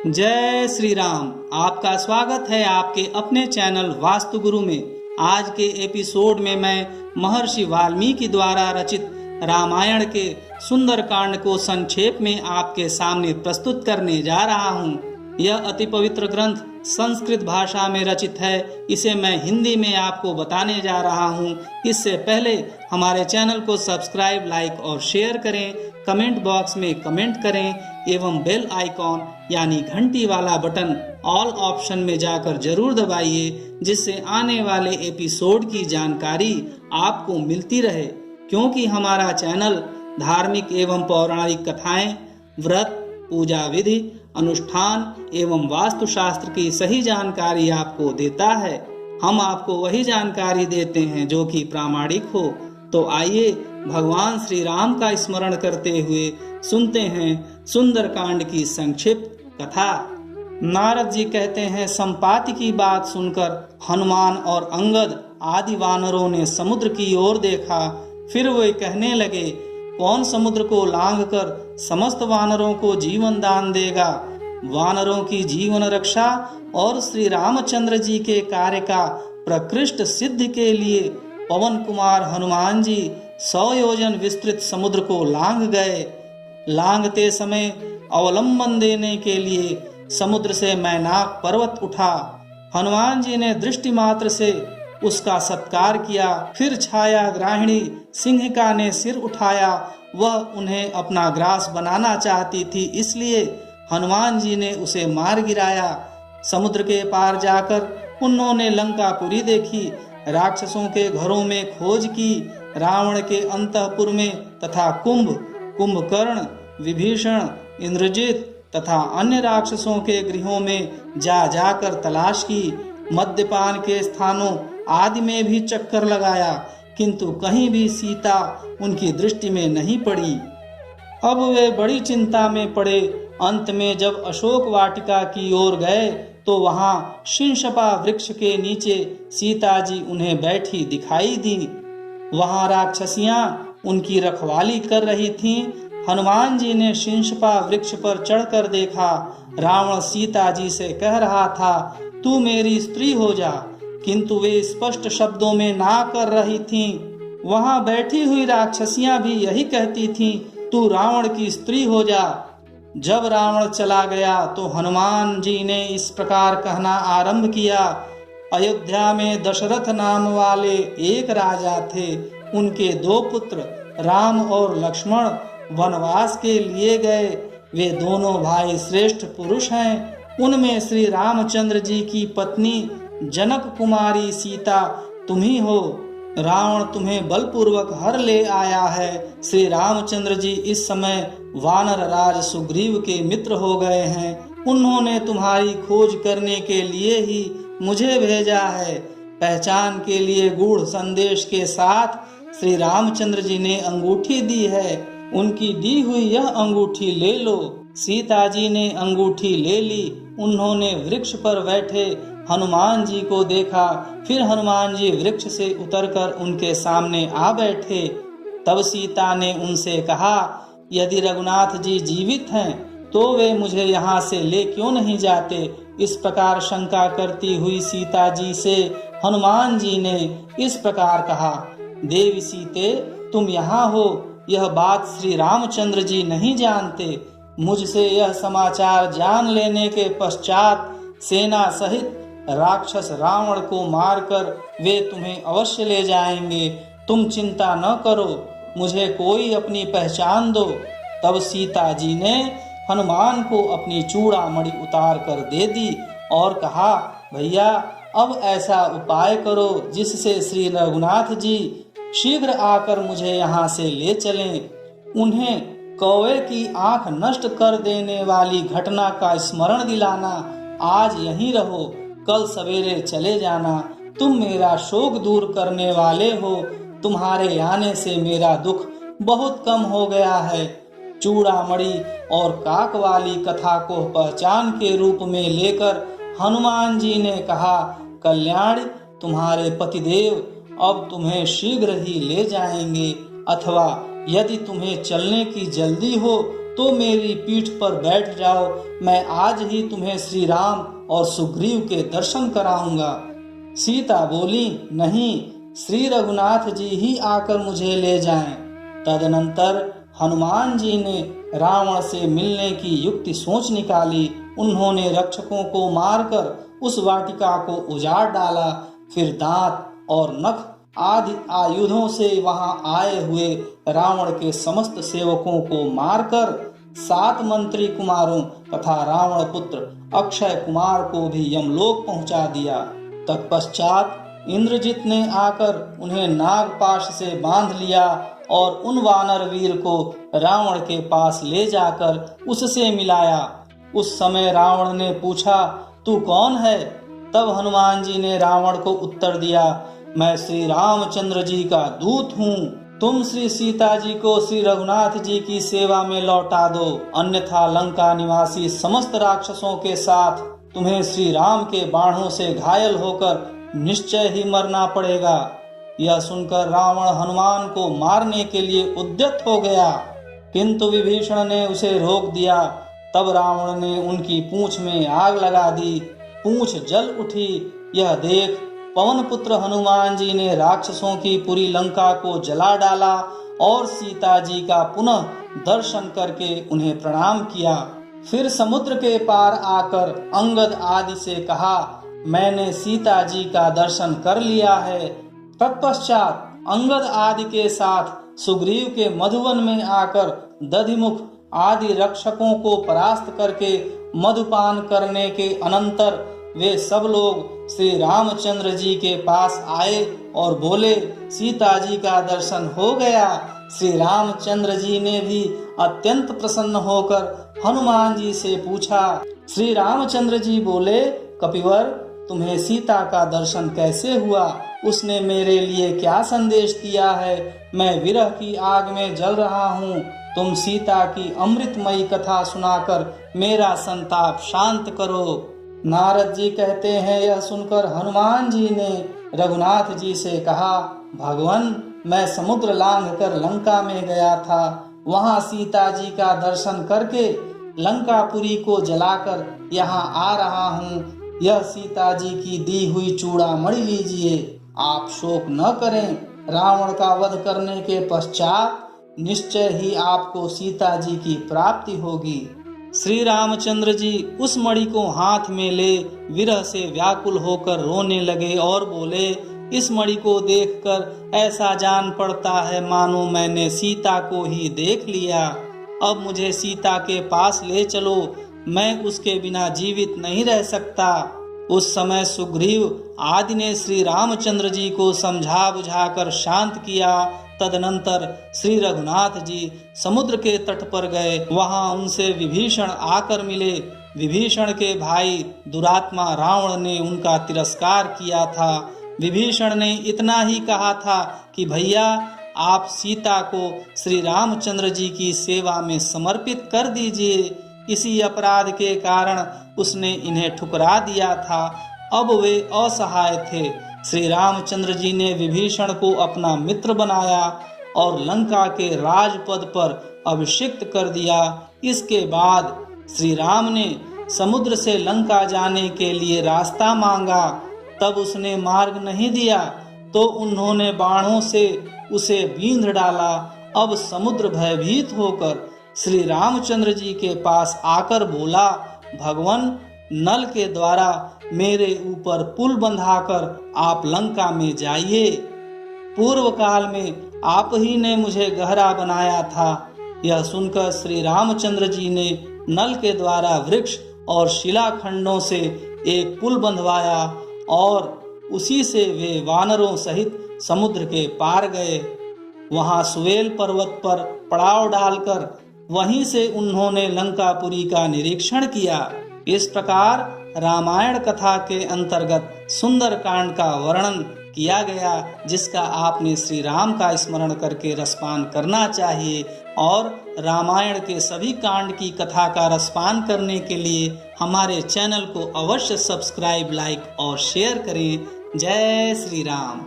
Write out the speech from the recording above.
जय श्री राम। आपका स्वागत है आपके अपने चैनल वास्तु गुरु में। आज के एपिसोड में मैं महर्षि वाल्मीकि द्वारा रचित रामायण के सुंदर कांड को संक्षेप में आपके सामने प्रस्तुत करने जा रहा हूँ। यह अति पवित्र ग्रंथ संस्कृत भाषा में रचित है। इसे मैं हिंदी में आपको बताने जा रहा हूँ। इससे पहले हमारे चैनल को सब्सक्राइब, लाइक और शेयर करें। कमेंट बॉक्स में कमेंट करें एवं बेल आइकॉन यानी घंटी वाला बटन ऑल ऑप्शन में जाकर जरूर दबाइए, जिससे आने वाले एपिसोड की जानकारी आपको मिलती रहे। क्योंकि हमारा चैनल धार्मिक एवं पौराणिक कथाएं, व्रत, पूजा विधि, अनुष्ठान एवं वास्तुशास्त्र की सही जानकारी आपको देता है। हम आपको वही जानकारी देते हैं जो कि प्रामाणिक हो। तो आइए भगवान श्री राम का स्मरण करते हुए सुनते हैं सुंदर कांड की संक्षिप्त कथा। नारद जी कहते हैं, संपाति की बात सुनकर हनुमान और अंगद आदि वानरों ने समुद्र की ओर देखा। फिर वे कहने लगे, कौन समुद्र को लांघकर समस्त वानरों को जीवन दान देगा। वानरों की जीवन रक्षा और श्री रामचंद्र जी के कार्य का प्रकृष्ट सिद्धि के लिए पवन कुमार हनुमान जी 100 योजन विस्तृत समुद्र को लांघ गए। लांघते समय अवलंबन देने के लिए समुद्र से मैनाक पर्वत उठा। हनुमान जी ने दृष्टि मात्र से उसका सत्कार किया। फिर छाया ग्राहिणी सिंहिका ने सिर उठाया। वह उन्हें अपना ग्रास बनाना चाहती थी, इसलिए हनुमान जी ने उसे मार गिराया। समुद्र के पार जाकर उन्होंने लंकापुरी देखी, राक्षसों के घरों में खोज की, रावण के अंतःपुर में तथा कुंभकर्ण, विभीषण, इंद्रजित तथा अन्य राक्षसों के गृहों में जाकर तलाश की। मद्यपान के स्थानों आदि में भी चक्कर लगाया, किंतु कहीं भी सीता उनकी दृष्टि में नहीं पड़ी। अब वे बड़ी चिंता में पड़े। अंत में जब अशोक वाटिका की ओर गए तो वहां शिंशपा वृक्ष के नीचे सीता जी उन्हें बैठी दिखाई दी। वहां राक्षसियां उनकी रखवाली कर रही थीं। हनुमान जी ने शिंशपा वृक्ष पर चढ़कर देखा। रावण सीता जी से कह रहा था, तू मेरी स्त्री हो जा, किंतु वे स्पष्ट शब्दों में ना कर रही थीं। वहां बैठी हुई राक्षसियां भी यही कहती थीं, तू रावण की स्त्री हो जा। जब रावण चला गया तो हनुमान जी ने इस प्रकार कहना आरंभ किया। अयोध्या में दशरथ नाम वाले एक राजा थे। उनके 2 पुत्र राम और लक्ष्मण वनवास के लिए गए। वे दोनों भाई श्रेष्ठ पुरुष हैं। उनमें श्री रामचंद्र जी की पत्नी जनक कुमारी सीता तुम ही हो। रावण तुम्हें बलपूर्वक हर ले आया है। श्री रामचंद्र जी इस समय वानर राज सुग्रीव के मित्र हो गए हैं। उन्होंने तुम्हारी खोज करने के लिए ही मुझे भेजा है। पहचान के लिए गूढ़ संदेश के साथ श्री रामचंद्र जी ने अंगूठी दी है। उनकी दी हुई यह अंगूठी ले लो। सीता जी ने अंगूठी ले ली। उन्होंने वृक्ष पर बैठे हनुमान जी को देखा। फिर हनुमान जी वृक्ष से उतरकर उनके सामने आ बैठे। तब सीता ने उनसे कहा, यदि रघुनाथ जी जीवित हैं तो वे मुझे यहाँ से ले क्यों नहीं जाते। इस प्रकार शंका करती हुई सीता जी से हनुमान जी ने इस प्रकार कहा, देवी सीते, तुम यहाँ हो यह बात श्री रामचंद्र जी नहीं जानते। मुझसे यह समाचार जान लेने के पश्चात सेना सहित राक्षस रावण को मारकर वे तुम्हें अवश्य ले जाएंगे। तुम चिंता न करो, मुझे कोई अपनी पहचान दो। तब सीता जी ने हनुमान को अपनी चूड़ामणि उतार कर दे दी और कहा, भैया अब ऐसा उपाय करो जिससे श्री रघुनाथ जी शीघ्र आकर मुझे यहाँ से ले चलें। उन्हें कौवे की आंख नष्ट कर देने वाली घटना का स्मरण दिलाना। आज यहीं रहो, कल सवेरे चले जाना। तुम मेरा शोक दूर करने वाले हो। तुम्हारे आने से मेरा दुख बहुत कम हो गया है। चूड़ामणि और काक वाली कथा को पहचान के रूप में लेकर हनुमान जी ने कहा, कल्याणी, तुम्हारे पतिदेव अब तुम्हें शीघ्र ही ले जाएंगे, अथवा यदि तुम्हें चलने की जल्दी हो तो मेरी पीठ पर बैठ जाओ, मैं आज ही तुम्हें श्री राम और सुग्रीव के दर्शन कराऊंगा। सीता बोली, नहीं, श्री रघुनाथ जी ही आकर मुझे ले जाएं। तदनंतर हनुमान जी ने रावण से मिलने की युक्ति सोच निकाली। उन्होंने रक्षकों को मारकर उस वाटिका को उजाड़ डाला। फिर दांत और नख आदि आयुधों से वहां आए हुए रावण के समस्त सेवकों को मारकर 7 मंत्री कुमारों तथा रावण पुत्र अक्षय कुमार को भी यमलोक पहुंचा दिया। तत्पश्चात इंद्रजित ने आकर उन्हें नागपाश से बांध लिया और उन वानर वीर को रावण के पास ले जाकर उससे मिलाया। उस समय रावण ने पूछा, तू कौन है? तब हनुमान जी ने रावण को उत्तर दिया, मैं श्री रामचंद्र जी का दूत हूँ। तुम श्री सीता जी को श्री रघुनाथ जी की सेवा में लौटा दो, अन्यथा लंका निवासी समस्त राक्षसों के साथ तुम्हें श्री राम के बाणों से घायल होकर निश्चय ही मरना पड़ेगा। यह सुनकर रावण हनुमान को मारने के लिए उद्यत हो गया, किंतु विभीषण ने उसे रोक दिया। तब रावण ने उनकी पूंछ में आग लगा दी, पूंछ जल उठी। यह देख पवन पुत्र हनुमान जी ने राक्षसों की पूरी लंका को जला डाला और सीता जी का पुनः दर्शन करके उन्हें प्रणाम किया। फिर समुद्र के पार आकर अंगद आदि से कहा, मैंने सीता जी का दर्शन कर लिया है। तत्पश्चात अंगद आदि के साथ सुग्रीव के मधुवन में आकर दधिमुख आदि रक्षकों को परास्त करके मधुपान करने के अनंतर वे सब लोग श्री रामचंद्र जी के पास आए और बोले, सीता जी का दर्शन हो गया। श्री रामचंद्र जी ने भी अत्यंत प्रसन्न होकर हनुमान जी से पूछा। श्री रामचंद्र जी बोले, कपिवर, तुम्हें सीता का दर्शन कैसे हुआ? उसने मेरे लिए क्या संदेश दिया है? मैं विरह की आग में जल रहा हूँ। तुम सीता की अमृतमयी कथा सुनाकर मेरा संताप शांत करो। नारद जी कहते हैं, यह सुनकर हनुमान जी ने रघुनाथ जी से कहा, भगवान, मैं समुद्र लांघ कर लंका में गया था। वहां सीता जी का दर्शन करके लंकापुरी को जलाकर यहाँ आ रहा हूँ। यह सीता जी की दी हुई चूड़ामणि लीजिए। आप शोक न करें, रावण का वध करने के पश्चात निश्चय ही आपको सीता जी की प्राप्ति होगी। श्री रामचंद्र जी उस मणि को हाथ में ले विरह से व्याकुल होकर रोने लगे और बोले, इस मणि को देखकर ऐसा जान पड़ता है मानो मैंने सीता को ही देख लिया। अब मुझे सीता के पास ले चलो, मैं उसके बिना जीवित नहीं रह सकता। उस समय सुग्रीव आदि ने श्री रामचंद्र जी को समझा बुझाकर शांत किया। तदनंतर श्री रघुनाथ जी समुद्र के तट पर गए। वहां उनसे विभीषण आकर मिले। विभीषण के भाई दुरात्मा रावण ने उनका तिरस्कार किया था। विभीषण ने इतना ही कहा था कि भैया, आप सीता को श्री रामचंद्र जी की सेवा में समर्पित कर दीजिए। इसी अपराध के कारण उसने इन्हें ठुकरा दिया था। अब वे असहाय थे। श्री रामचंद्र जी ने विभीषण को अपना मित्र बनाया और लंका के राजपद पर अभिषिक्त कर दिया। इसके बाद श्री राम ने समुद्र से लंका जाने के लिए रास्ता मांगा। तब उसने मार्ग नहीं दिया तो उन्होंने बाणों से उसे बींध डाला। अब समुद्र भयभीत होकर श्री रामचंद्र जी के पास आकर बोला, भगवान, नल के द्वारा मेरे ऊपर पुल बंधाकर आप लंका में जाइए। पूर्व काल में आप ही ने मुझे गहरा बनाया था। यह सुनकर श्री रामचंद्र जी ने नल के द्वारा वृक्ष और शिलाखंडों से एक पुल बंधवाया और उसी से वे वानरों सहित समुद्र के पार गए। वहां सुवेल पर्वत पर पड़ाव डालकर वहीं से उन्होंने लंकापुरी का निरीक्षण किया। इस प्रकार रामायण कथा के अंतर्गत सुंदर कांड का वर्णन किया गया, जिसका आपने श्री राम का स्मरण करके रसपान करना चाहिए। और रामायण के सभी कांड की कथा का रसपान करने के लिए हमारे चैनल को अवश्य सब्सक्राइब, लाइक और शेयर करें। जय श्री राम।